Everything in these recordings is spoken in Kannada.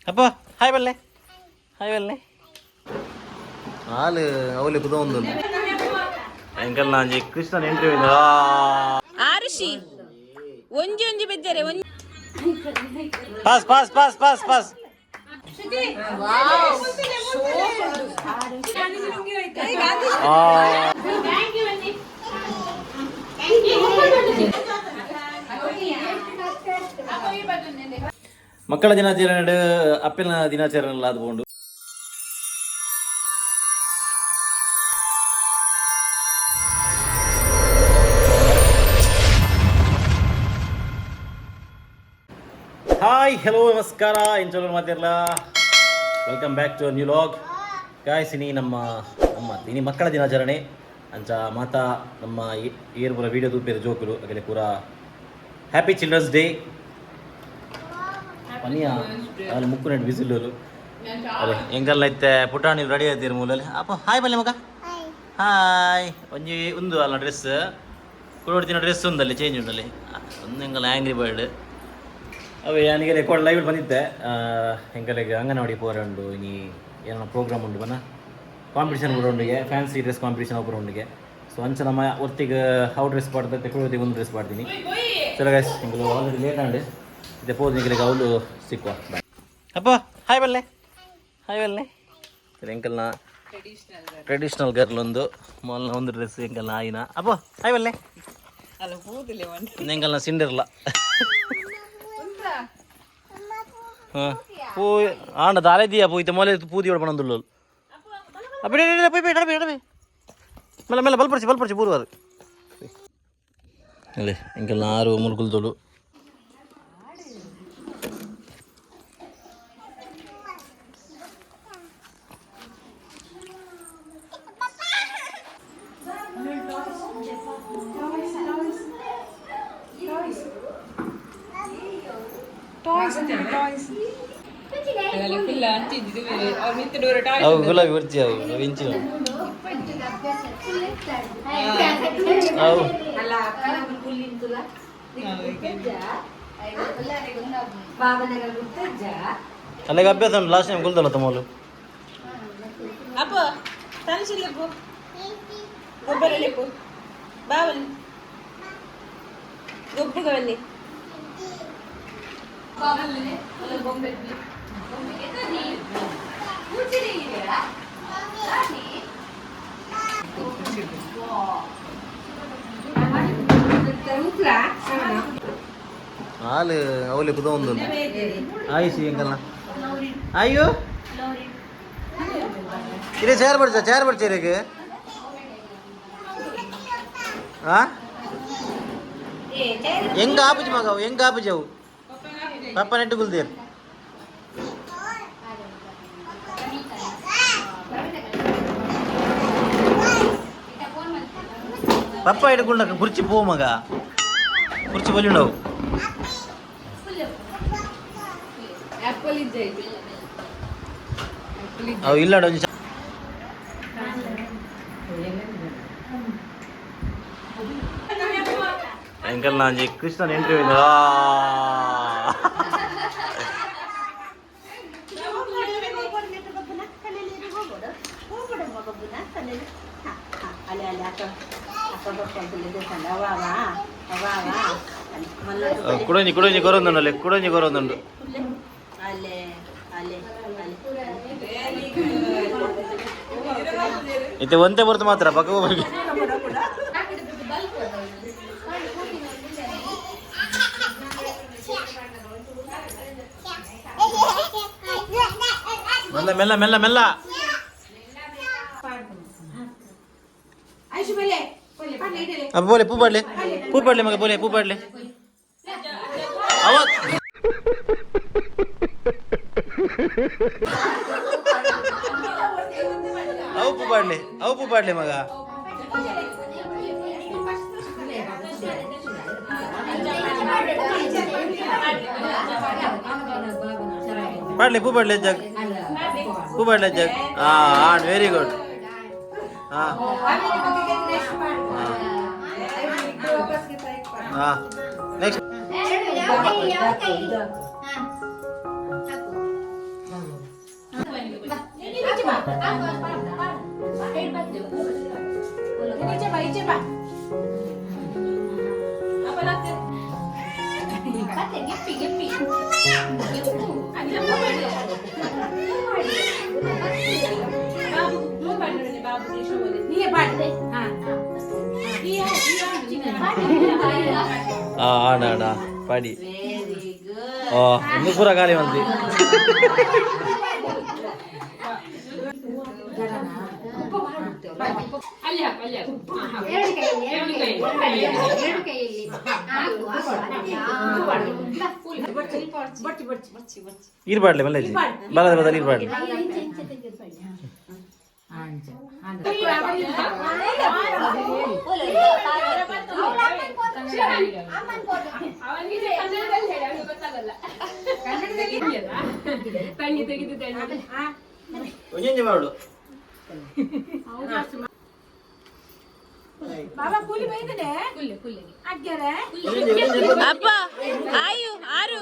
ಅಪ್ಪ ಹಾಯ್ ಬಲ್ಲೆ ಹಾಯ್ ಬಲ್ಲೆ ಹಾಲು ಅವಲಿ ಕುದ ಒಂದು ಎಂಕಲ್ ನಾಂಜಿ ಕೃಷ್ಣನ್ ಇಂಟರ್ವ್ಯೂ ಆರುಷಿ ಒಂಜಿ ಒಂಜಿ ಬೆಜ್ಜರೆ pass pass pass pass pass ಮಕ್ಕಳ ದಿನಾಚರಣೆ ಅಪ್ಪನ ದಿನಾಚರಣೆ ಎಲ್ಲ ಆದ್ಕೊಂಡು ಹಾಯ್ ಹಲೋ ನಮಸ್ಕಾರ ಏನು ಚಲೋ ಮಾತಿರಲ್ಲ welcome back to new vlog guys ಇನಿ ನಮ್ಮ ಇನಿ ಮಕ್ಕಳ ದಿನಾಚರಣೆ ಅಂಚ ಮಾತಾ ನಮ್ಮ ಏರ್ ಪೂರ ವೀಡಿಯೋ ತೂಪೇರು ಜೋಕುಲು ಅಗಲೆ ಪೂರ ಹ್ಯಾಪಿ ಚಿಲ್ಡ್ರನ್ಸ್ ಡೇ ಪನಿಯ ಅಲ್ಲಿ ಮುಕ್ಕು ನೆಟ್ಟು ಬಿಸಿಲು ಅದೇ ಹೆಂಗಲ್ಲ ಐತೆ ಪುಟಾಣಿ ರೆಡಿ ಆಯ್ತೀರಿ ಮೂಲಲ್ಲಿ ಅಪ್ಪ ಹಾಯ್ ಬಲ್ಲೆ ಮಗ ಹಾಯ್ ಒಂಜಿ ಒಂದು ಅಲ್ಲ ಡ್ರೆಸ್ ಕೊಡೋಡ್ತಿನ ಡ್ರೆಸ್ ಒಂದಲ್ಲಿ ಚೇಂಜ್ ಉಂಡಲ್ಲಿ ಒಂದು ಹೆಂಗಲ್ಲ ಆ್ಯಂಗ್ರಿ ಬರ್ಡ್ ಅವೇ ನನಗೆ ರೆಕಾರ್ಡ್ ಲೈವ್ ಬಂದಿದ್ದೆ ಹೆಂಗಲೆಗೆ ಅಂಗನವಾಡಿ ಪೋರ ಉಂಡು ಇನಿ ಏನೋ ಪ್ರೋಗ್ರಾಮ್ ಉಂಡು ಬನ್ನ ಕಾಂಪಿಟೇಷನ್ ಕೂಡ ಉಂಡಿಗೆ ಫ್ಯಾನ್ಸಿ ಡ್ರೆಸ್ ಕಾಂಪಿಟೇಷನ್ ಒಬ್ಬರು ಉಂಡಿಗೆ ಸೊ ಅಂಚ ನಮ್ಮ ಒತ್ತಿಗೆ ಹೌ ಡ್ರೆಸ್ ಪಾಡ್ದೆ ತೆಕೊಳ್ಳೋದಿಗೆ ಒಂದು ಡ್ರೆಸ್ ಪಾಡ್ತೀನಿ ಚಲೋ ಗೈಸ್ ನಿಂಗೆ ಆಲ್ರೆಡಿ ಲೇಟ್ ಆಂಡ್ ಇದೆ ಪೋದು ನಿಂಗೆ ಅವಳು ಸಿಕ್ಕುವ ಬಾಯ್ ಅಪ್ಪ ಹಾಯ್ ಬಲ್ಲೆ ಹಾಯ್ ಬಲ್ಲೆ ಸರಿ ಎಂಕಲ್ನ ಟ್ರೆಡಿಷ್ನಲ್ ಗರ್ಲ್ ಒಂದು ಮೊಲ್ನ ಒಂದು ಡ್ರೆಸ್ ಎಂಕಲ್ನ ಆಯಿನ ಅಪ್ಪ ಹಾಯ್ ಬಲ್ಲೆ ಎಂಕಲ್ನ ಸಿಂಡಿರಲ್ಲ ಪೂ ಆಂಡ ದಾಲೆ ದಿಯಾ ಪೂಯ್ತ ಮೊಲೆ ಪೂದಿ ಹೊಡ ಪಣಂದುಳ್ಳು ಅಪ್ಪಿ ಪೋಯ್ ಪೋಯ್ ಡಬಿ ಡಬಿ ಮೆಲ್ಲ ಮೆಲ್ಲ ಬಲ್ಪಡಿಸಿ ಪೂರ್ವ ಅದು ಅಲ್ಲೇ ಇಂಕೆಲ್ಲ ಆರು ಮುಲ್ಕುಲ್ದೋಳು ಅವು ಗುಲಾಬಿ ಬರ್ತಿ ಅವು ಇಂಚು ಅವು ಅಲ್ಲಿಗೆ ಅಭ್ಯಾಸ ಉಂಟು ಲಾಸ್ಟ್ ಟೈಮ್ ಗುಲ್ದಲ್ಲ ತಮ್ಮಲು ಅಪ್ಪ ತನಿಸಿಲ್ಲಪ್ಪು ಗೊಬ್ಬರಲ್ಲಿಪ್ಪು ಬಾವಲ್ಲಿ ಗೊಬ್ಬರಗಳಲ್ಲಿ ಹಾಲು ಅವಲಿ ಕುದ ಒಂದು ಆಯ್ಸಿ ಹೆಂಗಲ್ಲ ಅಯ್ಯೋ ಇರೇ ಚೇರ್ ಬಡ್ಚೇರಿಗೆ ಹೆಂಗ ಆಪುಜಿ ಮಗವು ಹೆಂಗ ಆಪುಜವು ಪಪ್ಪ ನೆಟ್ಟು ಗುಲ್ದೇರ್ ಪಪ್ಪ ಹಿಡ್ಕೊಂಡ ಕುರ್ಚಿ ಪೋ ಮಗ ಕುರ್ಚಿ ಬಲಿಂಡವು ಅವು ಇಲ್ಲ ಎಂಕಲ್ ನಾಂಜಿ ಕೃಷ್ಣನ್ ಇಂಟರ್ವ್ಯೂ ಕುಡಂಜಿ ಕೊರೊಂದುಂಡು ಕುಡಂಜಿ ಕೊರೊಂದುಂಡು ಇತ್ತೆ ಒಂದೇ ಬರ್ತು ಮಾತ್ರ ಪಕ್ಕ ಮೆಲ್ಲ ಮೆಲ್ಲ ಮೆಲ್ಲ ಮೆಲ್ಲ अब बोले पू पढ़ ले मगर बोले पू पढ़ ले आवाज आओ पू पढ़ ले मगा पढ़ ले जग हाँ वेरी गुड हाँ हाँ नेक्स्ट ಆಡಾಡ ಪಾಡಿ ಓ ಇನ್ನು ಪೂರ ಗಾಳಿ ಬಂದ್ರಿ ಇರ್ಬಾಡ್ಲಿ ಮಲ್ಲೇಜಿ ಬಲದ ಬದಲು ಇರ್ಬಾಡ್ಲಿ ಮಾಡು ಅಪ್ಪ ಆಯು ಆರು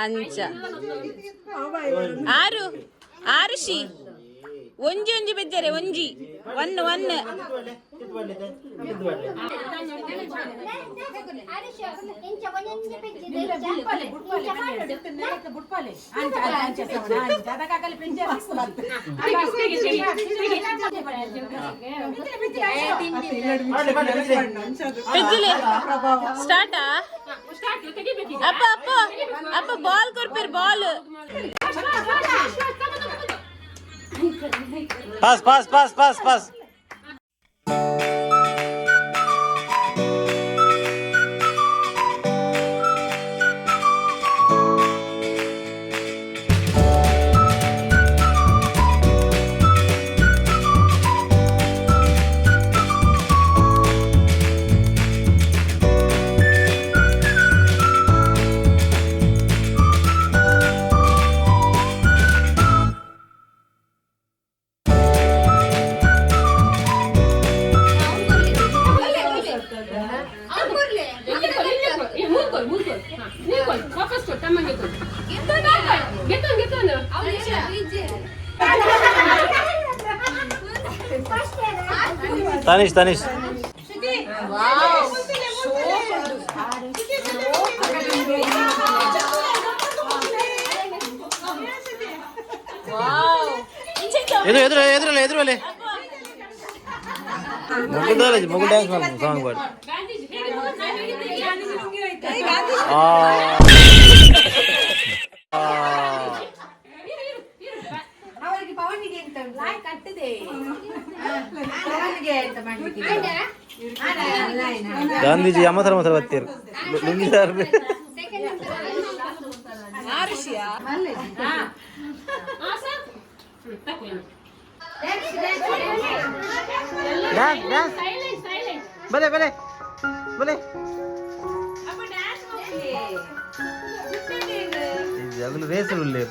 ಅಂಚ ಆರು ಆರುಷಿ ಒಂಜಿ ಒಂಜಿ ಬೆಜ್ಜರೆ ಒಂಜಿ ಒನ್ ಒನ್ పెజ్జులే స్టార్టా అప్ప అప్ప అప్ప బాల్ కొర్పిర్ ball pass pass pass pass pass Tanish Tanish ಎದುರು ಎದುರು ಎದುರಲ್ಲ ಎದುರಲ್ಲಿ ಮಗು ಡ್ಯಾನ್ಸ್ ಮಾಡ್ಬೋದು ಸಾಂಗ್ ಪಾಡಿ ಗಾಂಧೀಜಿ ಅಮ್ಮತರ ಮಾತ್ರ ಬರ್ತೀರು ಬಲೆ ಬಲೆ ಬಲೆ ಅದನ್ನು ರೇಸಲ್ಲಿ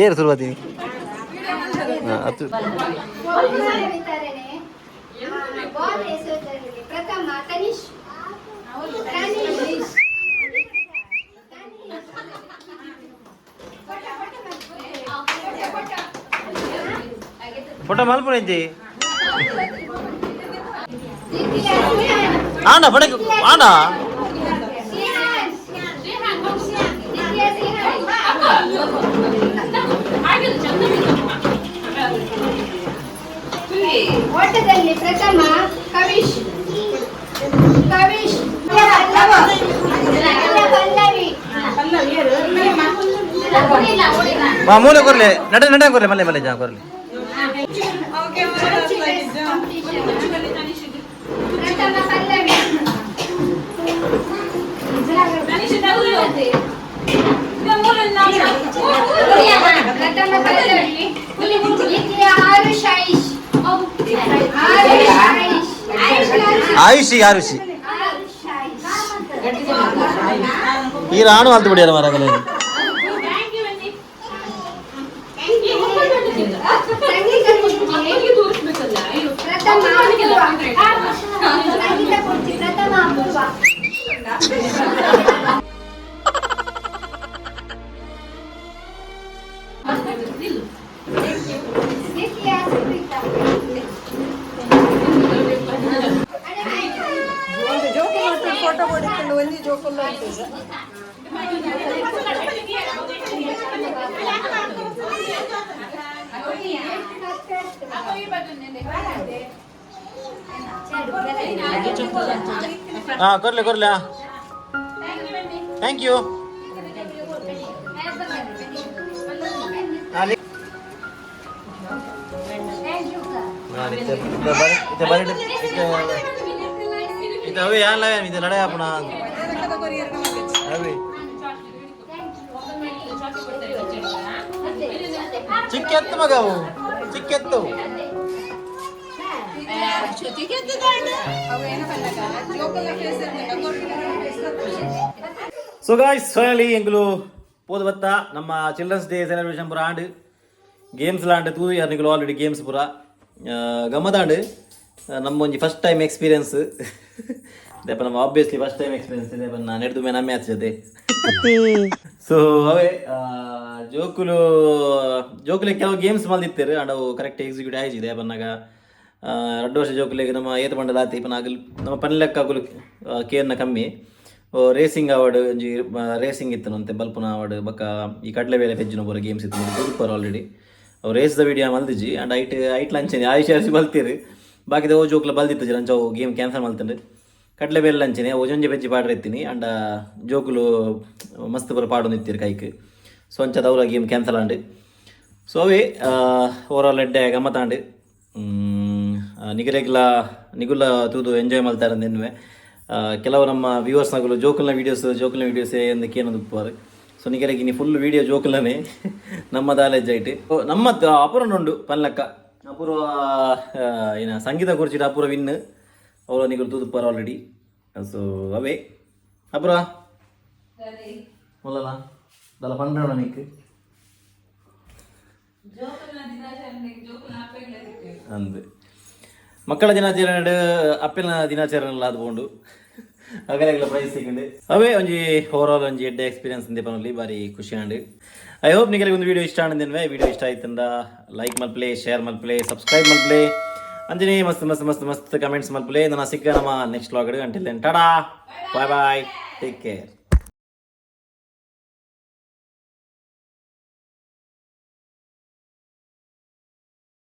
ಏರು ಶುರುವಾತಿ ಪ್ರಥಮ ತನಿಷ್ ಫೋಟೋ ಮಲ್ಪುರ ಇದ್ದಿ ಆಂಡ ಫೋಟೋ ಆಂಡ ಓಟದಲ್ಲಿ ಪ್ರಥಮ ಕವಿಶ್ ಕವಿಶ್ ಮೂಲೆ ಕೊರ್ಲೆ ನಡೆ ನಡೆ ಕೊರ್ಲೆ ಮಲ್ಲೆ ಮಲ್ಲೆ ಜಾ ಕೊರ್ಲೆ ಆಯುಷಿ ಆರುಷಿ ಈ ರಾಣು ಅಲ್ತು ಬಿಡಿಯಾರ ಮರಗಲ ಫೋಟೋ ಹೊಡಿಕೊಂಡು ಒಂದು ಜೋಕುಲ್ಲ ಉಂಟು ಸರ್. ಹಾಂ ಕೊರ್ಲೆ ಕೊರ್ಲೆ ಥ್ಯಾಂಕ್ ಯು अवे यार लावे इधर लड़ाई अपना अवे चिक्केत्तु मगावु चिक्केत्तु ಸೊ ಗಾಯ್ಸ್ ಫೈನಲಿ ಎಂಗ್ಲು ಪೋದು ಬತ್ತ ನಮ್ಮ ಚಿಲ್ಡ್ರನ್ಸ್ ಡೇ ಸೆಲೆಬ್ರೇಷನ್ ಪೂರ ಆಂಡ್ ಗೇಮ್ಸ್ ಲಾಂಡ್ ತೂದು ಯಾರು ಆಲ್ರೆಡಿ ಗೇಮ್ಸ್ ಪೂರ ಗಮ್ಮದಾಂಡ್ ನಮ್ಮ ಒಂಜಿ ಫಸ್ಟ್ ಟೈಮ್ ಎಕ್ಸ್ಪೀರಿಯನ್ಸ್ ದೇಪ ನಮ್ಮ ಆಬ್ವಿಯಸ್ಲಿ ಫಸ್ಟ್ ಟೈಮ್ ಎಕ್ಸ್ಪೀರಿಯನ್ಸ್ ಇದೆ ನಾನು ನಡೆದು ಮೇಲೆ ಮ್ಯಾಚ್ ಜೊತೆ ಸೊ ಅವೇ ಜೋಕುಲು ಜೋಕುಲೆ ಕೆಲವು ಗೇಮ್ಸ್ ಮಲ್ದಿತ್ತೇರು ಅಂಡ್ ಅವು ಕರೆಕ್ಟ್ ಎಕ್ಸಿಕ್ಯೂಟ್ ಆಯ್ತಿದೆ ಬನ್ನಾಗ 2 ವರ್ಷ ಜೋಕುಲೆಗೆ ನಮ್ಮ ಏತ ಬಂಡಲ ಆತಿ ಪನ ಆಗಲ್ ನಮ್ಮ ಪನ್ಲೆಕ್ಕ ಆಗುಲು ಕೇರ್ನ ಕಮ್ಮಿ ರೇಸಿಂಗ್ ಅವಾರ್ಡ್ ಒಂಜಿ ರೇಸಿಂಗ್ ಇತ್ತು ಅಂತೆ ಬಲ್ಪನ ಅವಾರ್ಡ್ ಬಕ್ಕ ಈ ಕಡ್ಲೆ ಬೇಳೆ ಪೆಜ್ಜಿನ ಪೂರ ಗೇಮ್ಸ್ ಇತ್ತು ಗುರುಪರ್ ಆಲ್ರೆಡಿ ಅವು ರೇಸ್ದ ವಿಡಿಯೋ ಮಲ್ದಿಜಿ ಅಂಡ್ ಐಟ್ ಲಂಚನೆ ಆಯುಷಿ ಬಲ್ತೀರಿ ಬಾಕಿದ ಓ ಜೋಕ್ಲ ಬಲ್ದಿತ್ತು ಜಿ ಲಂಚ ಗೇಮ್ ಕ್ಯಾನ್ಸಲ್ ಮಲ್ತಂಡ್ರಿ ಕಡ್ಲೆ ಬೇಳೆ ಲಂಚನೆ ಒಂಜೊಂಜೆ ಬೆಜ್ಜಿ ಪಾಡ್ರೆ ಎತ್ತೀನಿ ಅಂಡ್ ಜೋಕುಲು ಮಸ್ತ್ ಪೂರ ಪಾಡು ನಿಂತಿರು ಕೈಕ್ ಸೊ ಅಂಚದ ಅವರ game cancel and so away overall ಎಡ್ಡೆ ಗಮ್ಮತ್ತಾಂಡ್ ನಿಗುಲ ತೂದು ಎಂಜಾಯ್ ಮಾಡ್ತಾರೆ ಅಂದೆನ್ನುವೆ ಕೆಲವು ನಮ್ಮ ವ್ಯೂವರ್ಸ್ನಾಗಲು ಜೋಕಲ್ನ ವೀಡಿಯೋಸ್ ಎಂದಕ್ಕೆ ಏನೊಂದು ಉಪ್ಪುವಾರು ಸೊ ನಿಗರೆಗೆ ನೀ ಫುಲ್ ವೀಡಿಯೋ ಜೋಕಲ್ನೇ ನಮ್ಮ ದಾಲೇಜ್ ಐಟ್ ನಮ್ಮ ಅಪುರನುಂಡು ಪನ್ಲಕ್ಕ ಅಪೂರ್ವ ಏನ ಸಂಗೀತ ಕುರ್ಚಿಟ್ಟು ಅಪೂರ್ವ ವಿನ್ ಅವರು ನಿಗಲು ತೂದುಪ್ಪಾರ ಆಲ್ರೆಡಿ ಸೊ ಅವೇ ಅಪೂರ್ವ ಮೊದಲ ದಲ ಪಂಡ್ರಣ ನಿಕ್ ಅಂದು ಮಕ್ಕಳ ದಿನಾಚರಣೆ ಅಪ್ಪನ ದಿನಾಚರಣೆ ಆದ್ಕೊಂಡು ಅಗಲೆಲ್ಲ ಪ್ರೈಸ್ ಸಿಕ್ಕಂಡು ಅವೇ ಒಂಜಿ ಓವರಾಲ್ ಒಂಜಿ ಎಡ್ಡೆ ಎಕ್ಸ್ಪೀರಿಯನ್ಸ್ ಇಂದೆ ಪನಲ್ಲಿ ಬಾರಿ ಖುಷಿ ಆಂಡ್ ಐ ಹೋಪ್ ನಿಮಗೆ ಒಂದು ವಿಡಿಯೋ ಇಷ್ಟ ಆನಂದೇನ್ವೆ ವಿಡಿಯೋ ಇಷ್ಟ ಆಯ್ತಂದ ಲೈಕ್ ಮಲ್ಪ್ಲೆ ಶೇರ್ ಮಲ್ಪ್ಲೆ ಸಬ್ಸ್ಕ್ರೈಬ್ ಮಲ್ಪ್ಲೆ ಅಂಜನೇ ಮಸ್ತ್ ಕಮೆಂಟ್ಸ್ ಮಲ್ಪ್ಲೆ ನನ್ನ ಸಿಕ್ಕ ನಮ್ಮ next vlog until then tada bye take care.